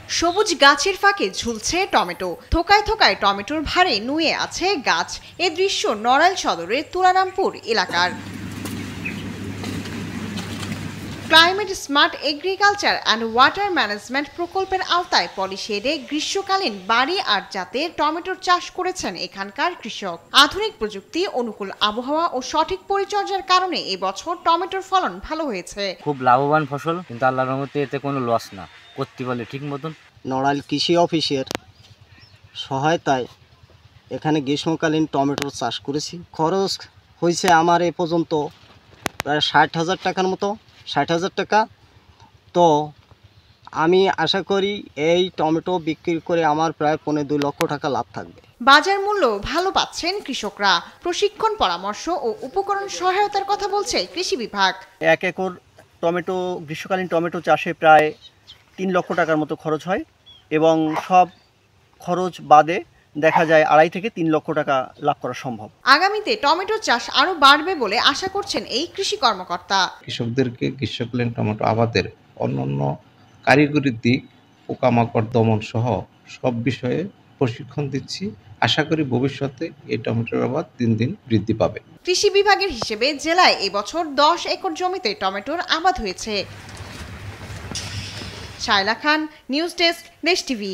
সবুজ গাছের ফাঁকে ঝুলছে টমেটো, থোকায় থোকায় টমেটোর ভারে নুয়ে আছে গাছ। এ দৃশ্য নড়াইল সদরের তুলারামপুর এলাকার। Climate smart agriculture and water management প্রকল্পের আওতায় পলিশেডে গ্রীষ্মকালীন বাড়ি আর জাতের টমেটোর চাষ করেছেন এখানকার কৃষক। আধুনিক প্রযুক্তি, অনুকূল আবহাওয়া ও সঠিক পরিচর্যার কারণে এবছর টমেটোর ফলন ভালো হয়েছে। খুব লাভবান ফসল, কিন্তু আল্লাহর রহমতে এতে কোনো লস না, করতে পারলে ঠিক মতন। নড়াইল কৃষি অফিসের সহায়তায় এখানে গ্রীষ্মকালীন টমেটোর চাষ করেছি। খরচ হয়েছে আমার এ পর্যন্ত প্রায় 60,000 টাকার মতো, 60,000 টাকা। তো আমি আশা করি এই টমেটো বিক্রি করে আমার প্রায় 2.5 লক্ষ টাকা লাভ থাকবে। বাজার মূল্য ভালো পাচ্ছেন কৃষকরা। প্রশিক্ষণ, পরামর্শ ও উপকরণ সহায়তার কথা বলছে কৃষি বিভাগ। 1 একর টমেটো, গ্রীষ্মকালীন টমেটো চাষে প্রায় 3 লক্ষ টাকার মতো খরচ হয় এবং সব খরচ বাদে দেখা যায় 2.5 থেকে 3 লক্ষ টাকা লাভ করা সম্ভব। আগামীতে টমেটো চাষ আরো বাড়বে বলে আশা করছেন এই কৃষি কর্মকর্তা। কৃষকদেরকে গ্রীষ্মকালীন টমেটো আবাদের অন্যান্য কারিগরি দিক, পোকামাকড় দমন সহ সব বিষয়ে প্রশিক্ষণ দিচ্ছি। আশা করি ভবিষ্যতে এই টমেটোর আবাদ দিন দিন বৃদ্ধি পাবে। কৃষি বিভাগের হিসেবে জেলায় এবছর 10 একর জমিতে টমেটোর আবাদ হয়েছে। শায়লা খান, নিউজ ডেস্ক, দেশ টিভি।